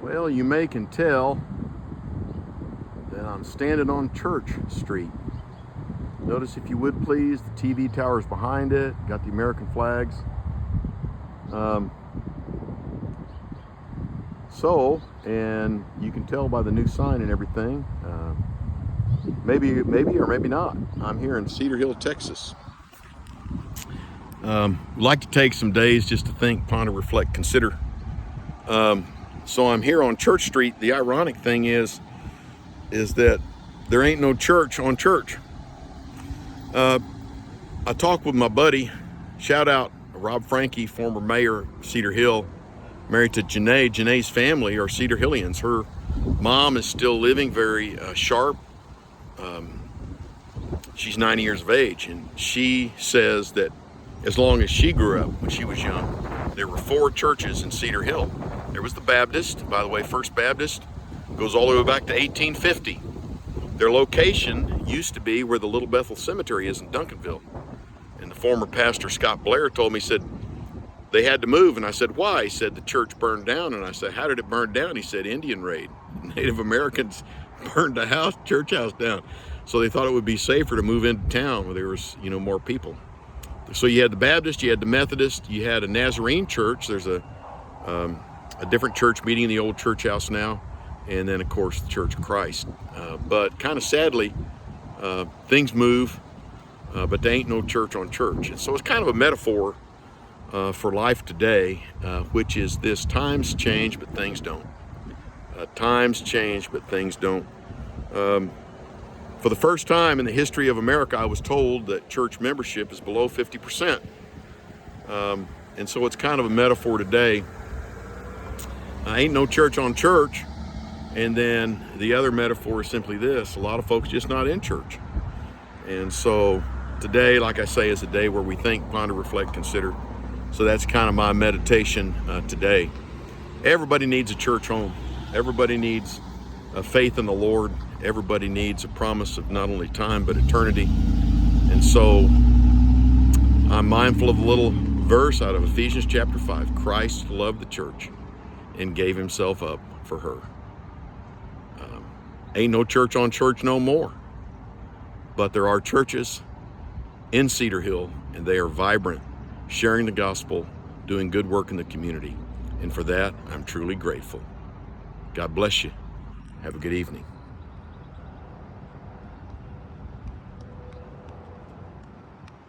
Well, you may can tell that I'm standing on Church Street. Notice, if you would please, the TV tower's behind it, got the American flags. And you can tell by the new sign and everything, maybe or maybe not, I'm here in Cedar Hill, Texas. Like to take some days just to think, ponder, reflect, consider. So I'm here on Church Street. The ironic thing is that there ain't no church on church. I talked with my buddy, shout out Rob Frankie, former mayor of Cedar Hill, married to Janae. Janae's family are Cedar Hillians. Her mom is still living, very sharp. She's 90 years of age, and she says that as long as she grew up, when she was young, there were 4 churches in Cedar Hill. There was the Baptist, by the way, First Baptist, goes all the way back to 1850. Their location used to be where the Little Bethel Cemetery is in Duncanville. And the former pastor, Scott Blair, told me, he said, they had to move. And I said, why? He said, the church burned down. And I said, how did it burn down? He said, Indian raid. Native Americans burned the church house down. So they thought it would be safer to move into town where there was, more people. So you had the Baptist, you had the Methodist, you had a Nazarene church. There's a different church meeting in the old church house now. And then, of course, the Church of Christ. But kind of sadly, things move, but there ain't no church on church. And so it's kind of a metaphor for life today, which is this: times change, but things don't. Times change, but things don't. For the first time in the history of America, I was told that church membership is below 50%. And so it's kind of a metaphor today. Ain't no church on church. And then the other metaphor is simply this: a lot of folks just not in church. And so today, like I say, is a day where we think, ponder, reflect, consider. So that's kind of my meditation today. Everybody needs a church home. Everybody needs a faith in the Lord. Everybody needs a promise of not only time, but eternity. And so I'm mindful of a little verse out of Ephesians chapter 5. Christ loved the church and gave himself up for her. Ain't no church on church no more. But there are churches in Cedar Hill, and they are vibrant, sharing the gospel, doing good work in the community. And for that, I'm truly grateful. God bless you. Have a good evening.